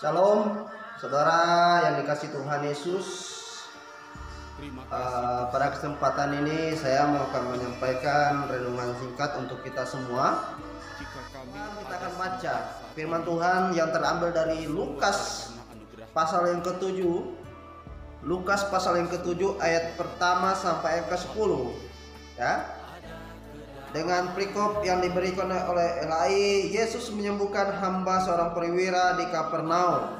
Shalom, saudara yang dikasih Tuhan Yesus. Pada kesempatan ini saya mau akan menyampaikan renungan singkat untuk kita semua. Kita akan baca firman Tuhan yang terambil dari Lukas pasal yang ke-7. Lukas pasal yang ke-7 ayat pertama sampai ayat ke-10, ya. Dengan perikop yang diberikan oleh Eli, Yesus menyembuhkan hamba seorang perwira di Kapernaum.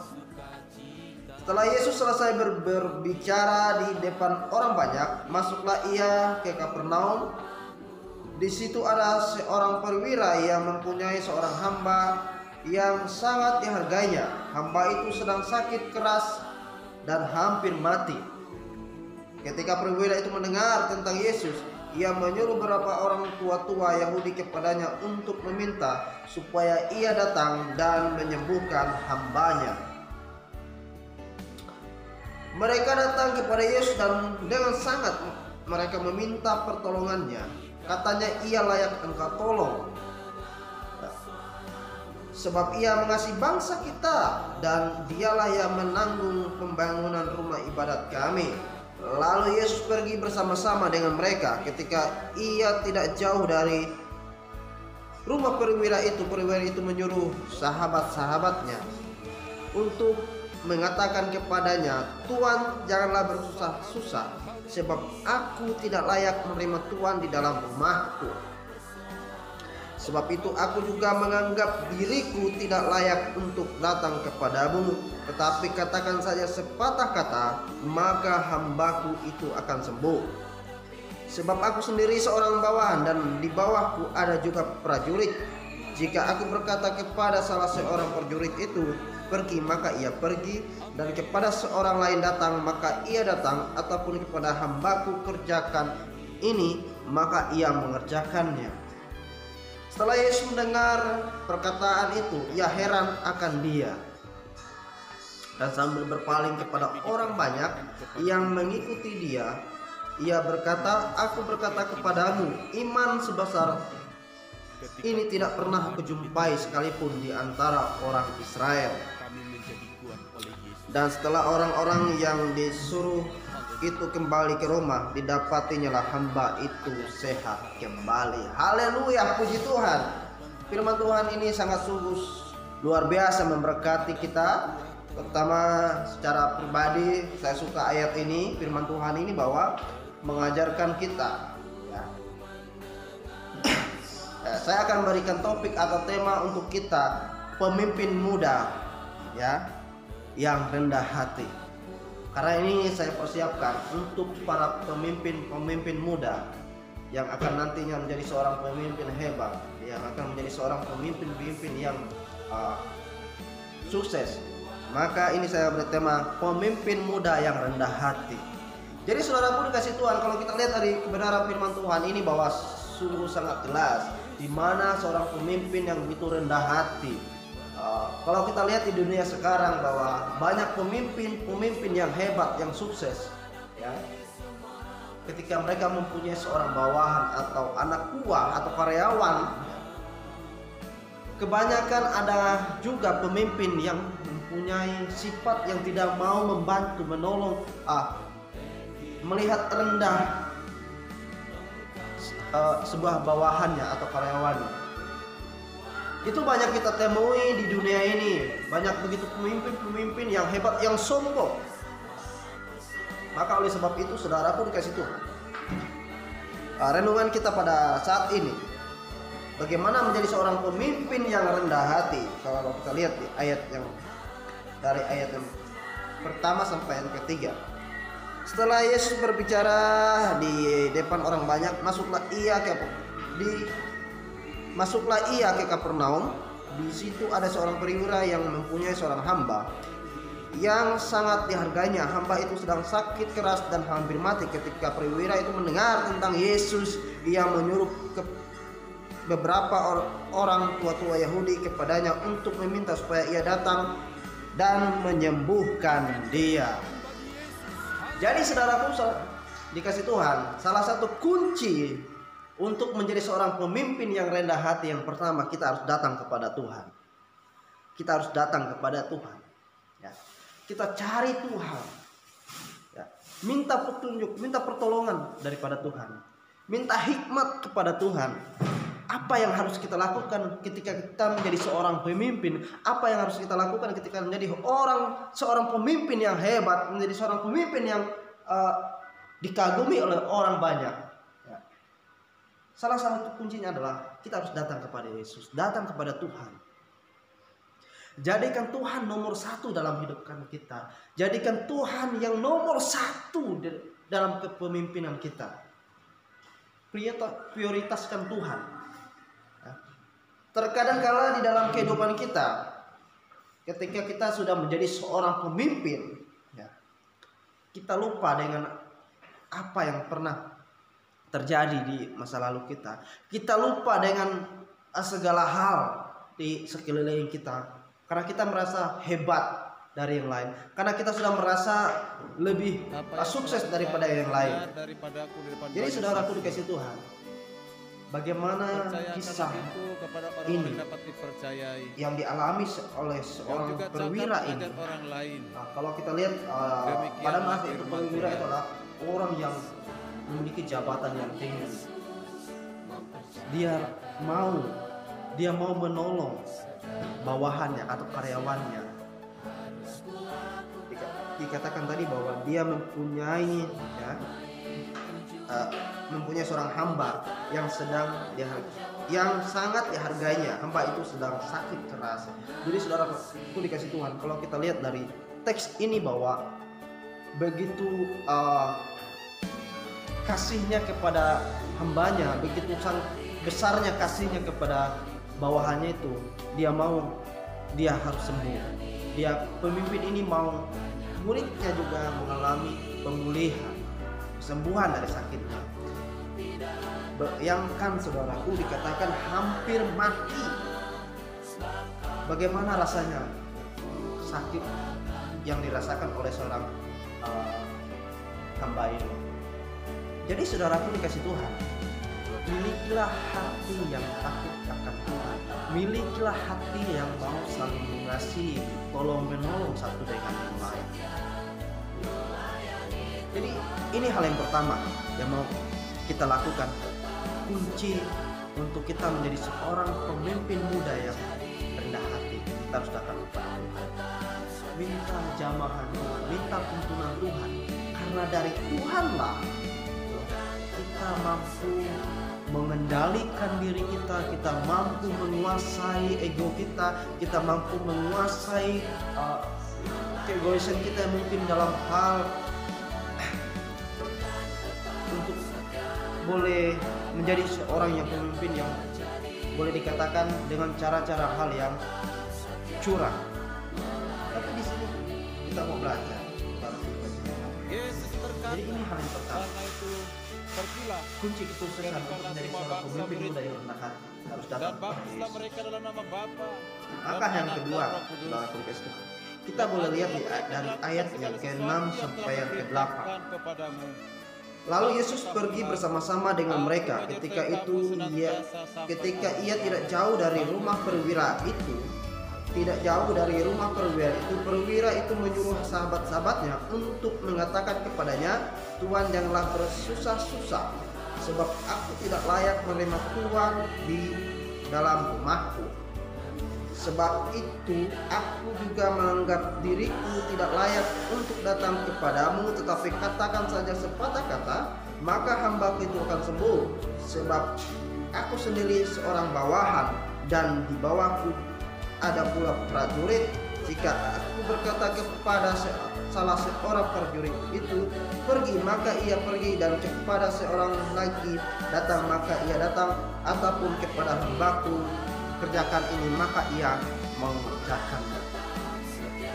Setelah Yesus selesai berbicara di depan orang banyak, masuklah ia ke Kapernaum. Di situ ada seorang perwira yang mempunyai seorang hamba yang sangat dihargainya. Hamba itu sedang sakit keras dan hampir mati. Ketika perwira itu mendengar tentang Yesus, ia menyuruh beberapa orang tua-tua Yahudi kepadanya untuk meminta supaya ia datang dan menyembuhkan hambanya. Mereka datang kepada Yesus dan dengan sangat mereka meminta pertolongannya. Katanya, ia layak engkau tolong, sebab ia mengasihi bangsa kita dan dialah yang menanggung pembangunan rumah ibadat kami. Lalu Yesus pergi bersama-sama dengan mereka. Ketika ia tidak jauh dari rumah perwira itu menyuruh sahabat-sahabatnya untuk mengatakan kepadanya, "Tuan, janganlah bersusah-susah, sebab aku tidak layak menerima Tuan di dalam rumahku. Sebab itu aku juga menganggap diriku tidak layak untuk datang kepadamu. Tetapi katakan saja sepatah kata, maka hambaku itu akan sembuh. Sebab aku sendiri seorang bawahan dan di bawahku ada juga prajurit. Jika aku berkata kepada salah seorang prajurit itu, pergi, maka ia pergi, dan kepada seorang lain datang, maka ia datang, ataupun kepada hambaku kerjakan ini, maka ia mengerjakannya." Setelah Yesus mendengar perkataan itu, ia heran akan dia. Dan sambil berpaling kepada orang banyak yang mengikuti dia, ia berkata, "Aku berkata kepadamu, iman sebesar ini tidak pernah kujumpai sekalipun di antara orang Israel." Dan setelah orang-orang yang disuruh itu kembali ke rumah, didapatinya hamba itu sehat kembali. Haleluya, puji Tuhan. Firman Tuhan ini sangat sungguh luar biasa memberkati kita. Pertama, secara pribadi saya suka ayat ini, firman Tuhan ini, bahwa mengajarkan kita, ya. Saya akan berikan topik atau tema untuk kita, pemimpin muda, ya, yang rendah hati. Karena ini saya persiapkan untuk para pemimpin muda yang akan nantinya menjadi seorang pemimpin hebat, yang akan menjadi seorang pemimpin yang sukses. Maka ini saya bertema pemimpin muda yang rendah hati. Jadi saudaraku dikasih Tuhan, kalau kita lihat dari kebenaran firman Tuhan ini, bahwa sungguh sangat jelas di mana seorang pemimpin yang begitu rendah hati. Kalau kita lihat di dunia sekarang, bahwa banyak pemimpin yang hebat, yang sukses, ya, ketika mereka mempunyai seorang bawahan atau anak buah atau karyawan, kebanyakan ada juga pemimpin yang mempunyai sifat yang tidak mau membantu, menolong, melihat rendah sebuah bawahannya atau karyawannya. Itu banyak kita temui di dunia ini. Banyak begitu pemimpin yang hebat, yang sombong. Maka oleh sebab itu saudaraku dikasih Tuhan, renungan kita pada saat ini, bagaimana menjadi seorang pemimpin yang rendah hati. Kalau kita lihat di ayat yang dari ayat yang pertama sampai yang ketiga. Setelah Yesus berbicara di depan orang banyak, masuklah ia ke Kapernaum. Di situ ada seorang perwira yang mempunyai seorang hamba yang sangat dihargainya. Hamba itu sedang sakit keras dan hampir mati. Ketika perwira itu mendengar tentang Yesus, ia menyuruh beberapa orang tua-tua Yahudi kepadanya untuk meminta supaya ia datang dan menyembuhkan dia. Jadi saudaraku dikasih Tuhan, salah satu kunci untuk menjadi seorang pemimpin yang rendah hati, yang pertama kita harus datang kepada Tuhan. Kita harus datang kepada Tuhan. Ya. Kita cari Tuhan. Ya. Minta petunjuk, minta pertolongan daripada Tuhan. Minta hikmat kepada Tuhan. Apa yang harus kita lakukan ketika kita menjadi seorang pemimpin? Apa yang harus kita lakukan ketika menjadi seorang pemimpin yang hebat, menjadi seorang pemimpin yang dikagumi oleh orang banyak? Ya. Salah satu kuncinya adalah kita harus datang kepada Yesus, datang kepada Tuhan. Jadikan Tuhan nomor satu dalam hidup kita. Jadikan Tuhan yang nomor satu dalam kepemimpinan kita. Prioritaskan Tuhan. Terkadang kala di dalam kehidupan kita, ketika kita sudah menjadi seorang pemimpin, ya, kita lupa dengan apa yang pernah terjadi di masa lalu kita. Kita lupa dengan segala hal di sekeliling kita. Karena kita merasa hebat dari yang lain. Karena kita sudah merasa lebih sukses daripada yang lain. Jadi saudaraku dikasih Tuhan, bagaimana kisah ini yang dialami oleh seorang perwira ini. Nah, kalau kita lihat pada masa itu perwira itu adalah orang yang memiliki jabatan yang tinggi. Dia mau menolong bawahannya atau karyawannya. Dikatakan tadi bahwa dia mempunyai seorang hamba yang sangat dihargainya. Hamba itu sedang sakit keras. Jadi saudara itu dikasih Tuhan, kalau kita lihat dari teks ini bahwa begitu kasihnya kepada hambanya, begitu besarnya kasihnya kepada bawahannya itu, dia harus sembuh. Pemimpin ini mau muridnya juga mengalami pemulihan, kesembuhan dari sakitnya. Bayangkan saudaraku, dikatakan hampir mati. Bagaimana rasanya sakit yang dirasakan oleh seorang hamba ini? Jadi saudaraku dikasih Tuhan, milikilah hati yang takut akan Tuhan. Milikilah hati yang mau saling mengasihi, tolong menolong satu dengan yang lain. Jadi ini hal yang pertama yang mau kita lakukan. Kunci untuk kita menjadi seorang pemimpin muda yang rendah hati, kita harus datang kepada Tuhan. Minta jamahan Tuhan, minta tuntunan Tuhan. Karena dari Tuhanlah kita mampu mengendalikan diri kita, kita mampu menguasai ego kita mampu menguasai keegoisan kita mungkin dalam hal untuk boleh menjadi seorang yang pemimpin yang boleh dikatakan dengan cara-cara hal yang curang. Tapi di sini kita mau belajar. Jadi ini hal yang pertama. Kunci kesuksesan untuk menjadi seorang pemimpin muda yang rendah hati harus datang kepada Yesus. Maka yang kedua, saudara Kristus, kita boleh lihat dari ayat yang ke-6 sampai yang ke-8. Lalu Yesus pergi bersama-sama dengan mereka. Ketika ia tidak jauh dari rumah perwira itu, perwira itu menyuruh sahabat-sahabatnya untuk mengatakan kepadanya, Tuhan, janganlah bersusah-susah, sebab aku tidak layak menerima Tuhan di dalam rumahku. Sebab itu aku juga menganggap diriku tidak layak untuk datang kepadamu, tetapi katakan saja sepatah kata, maka hambaku itu akan sembuh. Sebab aku sendiri seorang bawahan, dan di bawahku ada pula prajurit. Jika aku berkata kepada salah seorang prajurit itu, pergi, maka ia pergi, dan kepada seorang lagi, datang, maka ia datang, ataupun kepada hambaku, kerjakan ini, maka ia mengerjakannya.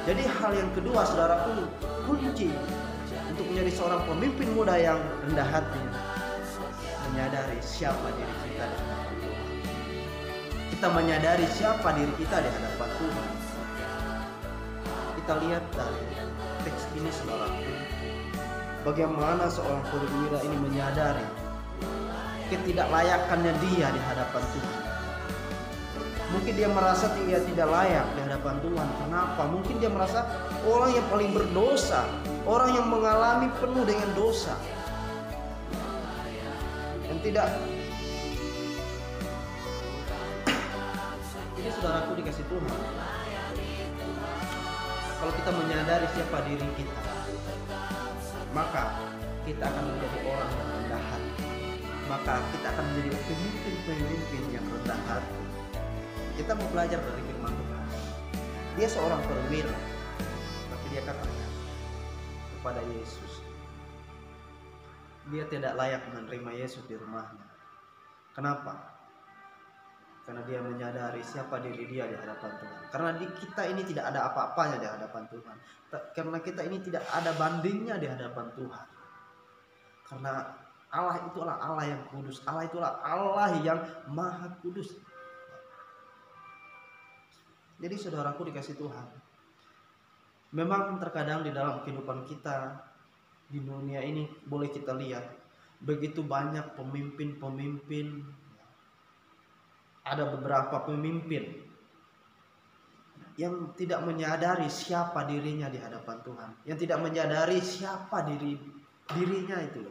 Jadi hal yang kedua, saudaraku, kunci untuk menjadi seorang pemimpin muda yang rendah hati, menyadari siapa diri kita di hadapan Tuhan. Kita menyadari siapa diri kita di hadapan Tuhan. Kita lihat dari teks ini, saudaraku, bagaimana seorang perwira ini menyadari ketidaklayakannya dia di hadapan Tuhan. Mungkin dia merasa dia tidak layak di hadapan Tuhan. Kenapa? Mungkin dia merasa orang yang paling berdosa, orang yang mengalami penuh dengan dosa, yang tidak. Jadi saudaraku dikasih Tuhan, kalau kita menyadari siapa diri kita, maka kita akan menjadi orang yang rendah hati. Maka kita akan menjadi pemimpin yang rendah hati. Kita mau belajar dari firman Tuhan. Dia seorang perwira, tapi dia katakan kepada Yesus, dia tidak layak menerima Yesus di rumahnya. Kenapa? Karena dia menyadari siapa diri dia di hadapan Tuhan. Karena kita ini tidak ada apa-apanya di hadapan Tuhan. Karena kita ini tidak ada bandingnya di hadapan Tuhan. Karena Allah itulah Allah yang kudus. Allah itulah Allah yang maha kudus. Jadi saudaraku dikasih Tuhan, memang terkadang di dalam kehidupan kita di dunia ini boleh kita lihat begitu banyak pemimpin-pemimpin. Ada beberapa pemimpin yang tidak menyadari siapa dirinya di hadapan Tuhan, yang tidak menyadari siapa dirinya itu.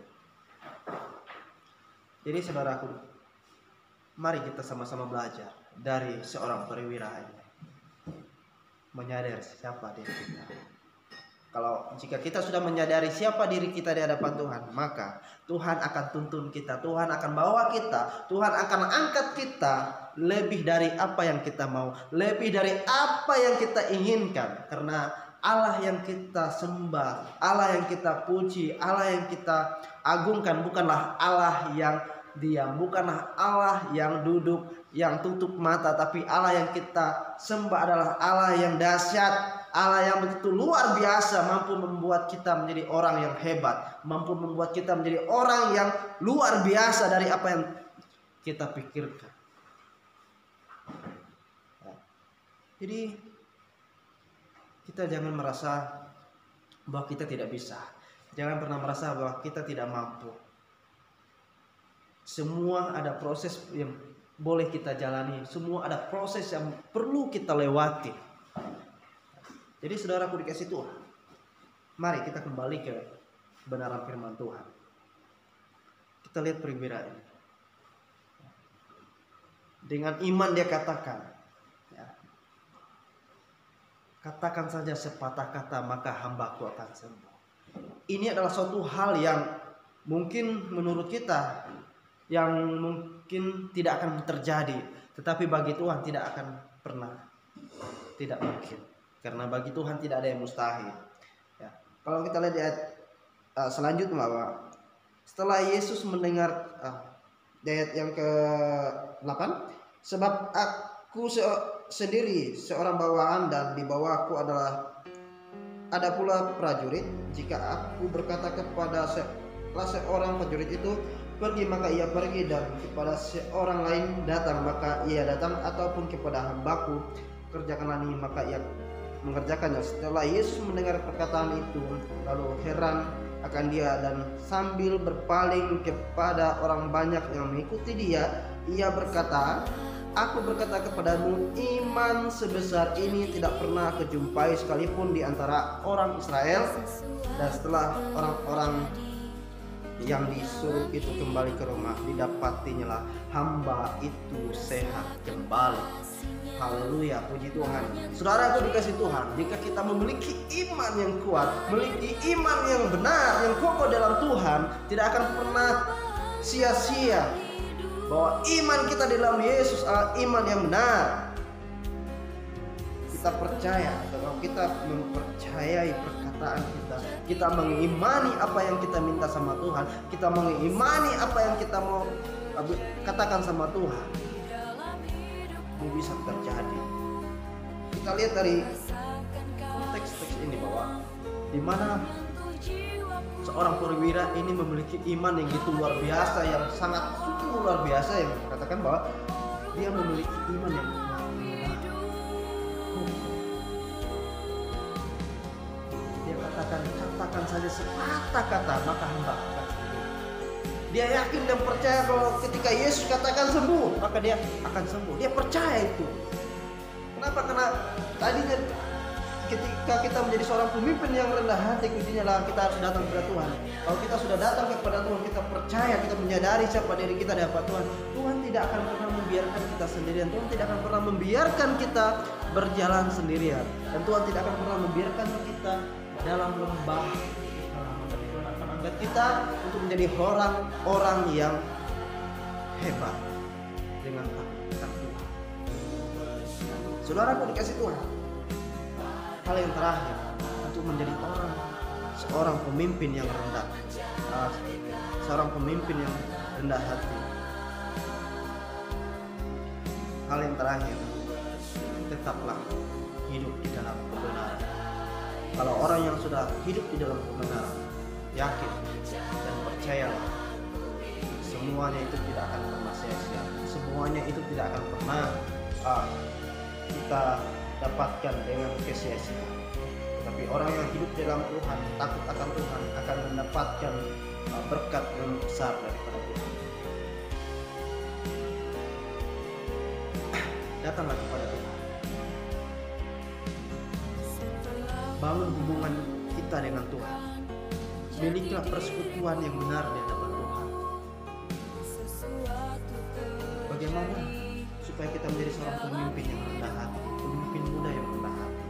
Jadi saudaraku, mari kita sama-sama belajar dari seorang perwira ini, menyadari siapa diri kita. Kalau jika kita sudah menyadari siapa diri kita di hadapan Tuhan, maka Tuhan akan tuntun kita, Tuhan akan bawa kita, Tuhan akan angkat kita lebih dari apa yang kita mau, lebih dari apa yang kita inginkan. Karena Allah yang kita sembah, Allah yang kita puji, Allah yang kita agungkan bukanlah Allah yang diam, bukanlah Allah yang duduk, yang tutup mata, tapi Allah yang kita sembah adalah Allah yang dahsyat, Allah yang begitu luar biasa, mampu membuat kita menjadi orang yang hebat, mampu membuat kita menjadi orang yang luar biasa dari apa yang kita pikirkan. Jadi kita jangan merasa bahwa kita tidak bisa, jangan pernah merasa bahwa kita tidak mampu. Semua ada proses yang boleh kita jalani, semua ada proses yang perlu kita lewati. Jadi saudaraku dikasih Tuhan, mari kita kembali ke kebenaran firman Tuhan. Kita lihat perwira ini. Dengan iman dia katakan, ya, katakan saja sepatah kata maka hambaku akan sembuh. Ini adalah suatu hal yang mungkin menurut kita yang mungkin tidak akan terjadi, tetapi bagi Tuhan tidak akan pernah tidak mungkin. Karena bagi Tuhan tidak ada yang mustahil. Ya. Kalau kita lihat di ayat selanjutnya bahwa setelah Yesus mendengar ayat yang ke-8, sebab aku sendiri seorang bawahan dan di bawahku ada pula prajurit. Jika aku berkata kepada seorang prajurit itu pergi, maka ia pergi, dan kepada seorang lain datang, maka ia datang, ataupun kepada hambaku kerjakanlah ini, maka ia mengerjakannya. Setelah Yesus mendengar perkataan itu, lalu heran akan dia, dan sambil berpaling kepada orang banyak yang mengikuti dia, ia berkata, aku berkata kepadamu, iman sebesar ini tidak pernah kejumpai sekalipun di antara orang Israel. Dan setelah orang-orang yang disuruh itu kembali ke rumah, didapatinya hamba itu sehat kembali. Haleluya, puji Tuhan. Saudaraku dikasih Tuhan, jika kita memiliki iman yang kuat, memiliki iman yang benar, yang kokoh dalam Tuhan, tidak akan pernah sia-sia bahwa iman kita di dalam Yesus adalah iman yang benar. Kita percaya, kalau kita mempercayai perkataan kita mengimani apa yang kita minta sama Tuhan, kita mengimani apa yang kita mau katakan sama Tuhan, ini bisa terjadi. Kita lihat dari teks-teks ini bahwa di mana seorang perwira ini memiliki iman yang gitu luar biasa, yang sangat sungguh luar biasa, yang katakan bahwa dia memiliki iman yang dia katakan saja sepatah kata maka hamba akan sembuh. Dia yakin dan percaya kalau ketika Yesus katakan sembuh, maka dia akan sembuh. Dia percaya itu. Kenapa? Karena tadinya ketika kita menjadi seorang pemimpin yang rendah hati, kuncinya lah kita harus datang kepada Tuhan. Kalau kita sudah datang kepada Tuhan, kita percaya, kita menyadari siapa diri kita di hadapan Tuhan, Tuhan tidak akan pernah membiarkan kita sendirian. Tuhan tidak akan pernah membiarkan kita berjalan sendirian. Dan Tuhan tidak akan pernah membiarkan kita dalam lembah. Tuhan akan angkat kita untuk menjadi orang-orang yang hebat dengan takut Tuhan. Saudaraku dikasih Tuhan, hal yang terakhir untuk menjadi seorang pemimpin yang rendah, seorang pemimpin yang rendah hati. Hal yang terakhir, tetaplah hidup di dalam kebenaran. Kalau orang yang sudah hidup di dalam kebenaran, yakin dan percayalah, semuanya itu tidak akan pernah sia-sia. Semuanya itu tidak akan pernah kita dapatkan dengan kesia-siaan. Tapi orang yang hidup dalam Tuhan, takut akan Tuhan, akan mendapatkan berkat yang besar daripada Tuhan. Datanglah kepada Tuhan. Bangun hubungan kita dengan Tuhan. Milikilah persekutuan yang benar di hadapan Tuhan. Bagaimana supaya kita menjadi seorang pemimpin yang rendah hati, pemimpin muda yang rendah hati?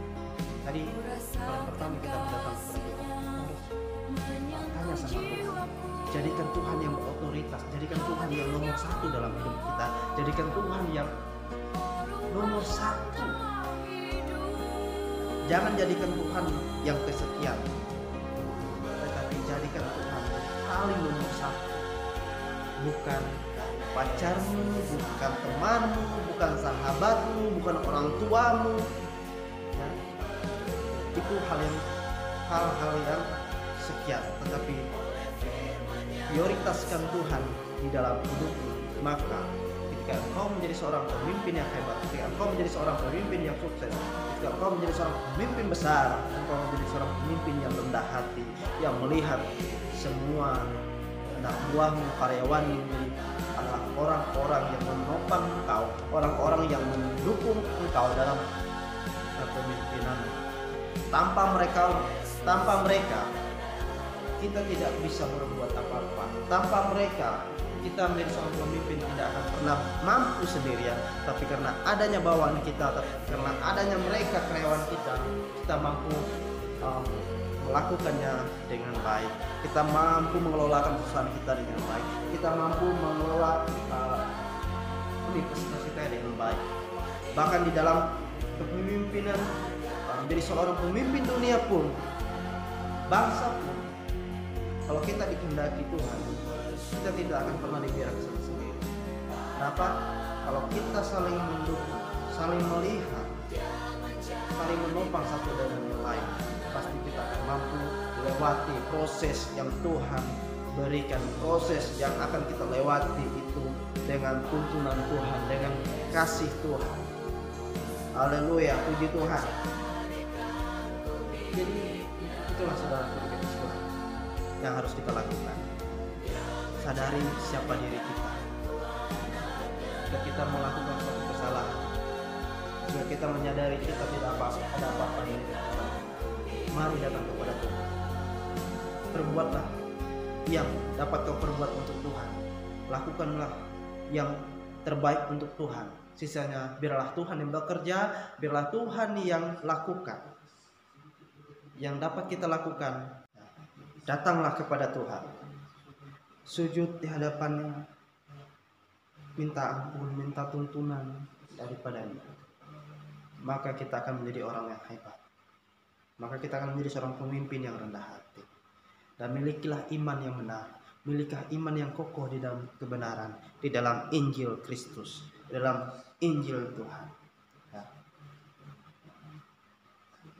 Tadi yang pertama kita datang kepada Tuhan, tanya sama Tuhan. Jadikan Tuhan yang berotoritas, jadikan Tuhan yang nomor satu dalam hidup kita, jadikan Tuhan yang nomor satu. Jangan jadikan Tuhan yang kesekian, tetapi jadikan Tuhan paling nomor satu. Bukan pacarmu, bukan temanmu, bukan sahabatmu, bukan orang tuamu. Ya. Itu hal-hal yang sekian, tetapi prioritaskan Tuhan di dalam hidupmu. Maka ketika engkau menjadi seorang pemimpin yang hebat, ketika engkau menjadi seorang pemimpin yang sukses, ketika engkau menjadi seorang pemimpin besar, engkau menjadi seorang pemimpin yang rendah hati, yang melihat semua anak buahmu, karyawanmu menjadi orang-orang yang menopang engkau, orang-orang yang mendukung engkau dalam kepemimpinan. Tanpa mereka kita tidak bisa berbuat apa-apa. Tanpa mereka kita menjadi seorang pemimpin tidak akan pernah mampu sendirian. Tapi karena adanya bawaan kita, karena adanya mereka karyawan kita mampu melakukannya dengan baik. Kita mampu mengelolakan perusahaan kita dengan baik. Kita mampu mengelola universitas kita dengan baik. Bahkan di dalam kepemimpinan, menjadi seorang pemimpin dunia pun, bangsa pun, kalau kita dikehendaki Tuhan, kita tidak akan pernah dibiarkan sendiri. Kenapa? Kalau kita saling mendukung, saling melihat, saling menopang satu dengan yang lain, pasti kita akan mampu melewati proses yang Tuhan berikan, proses yang akan kita lewati itu dengan tuntunan Tuhan, dengan kasih Tuhan. Haleluya, puji Tuhan. Jadi itulah saudara yang harus kita lakukan. Sadari siapa diri kita. Jika kita melakukan suatu kesalahan, jika kita menyadari kita tidak ada apa-apa yang kita lakukan, mari datang kepada Tuhan. Perbuatlah yang dapat kau perbuat untuk Tuhan. Lakukanlah yang terbaik untuk Tuhan. Sisanya biarlah Tuhan yang bekerja, biarlah Tuhan yang lakukan. Yang dapat kita lakukan, datanglah kepada Tuhan. Sujud di hadapannya, minta ampun, minta tuntunan daripadanya. Maka kita akan menjadi orang yang hebat. Maka kita akan menjadi seorang pemimpin yang rendah hati. Dan milikilah iman yang benar, milikilah iman yang kokoh di dalam kebenaran, di dalam Injil Kristus, di dalam Injil Tuhan. Ya.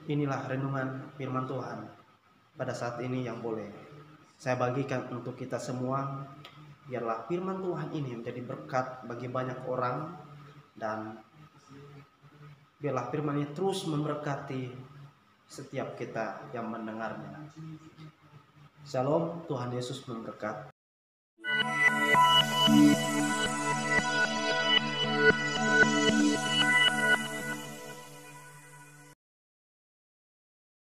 Inilah renungan firman Tuhan pada saat ini yang boleh saya bagikan untuk kita semua. Biarlah firman Tuhan ini menjadi berkat bagi banyak orang, dan biarlah firman ini terus memberkati setiap kita yang mendengarnya. Shalom, Tuhan Yesus memberkati.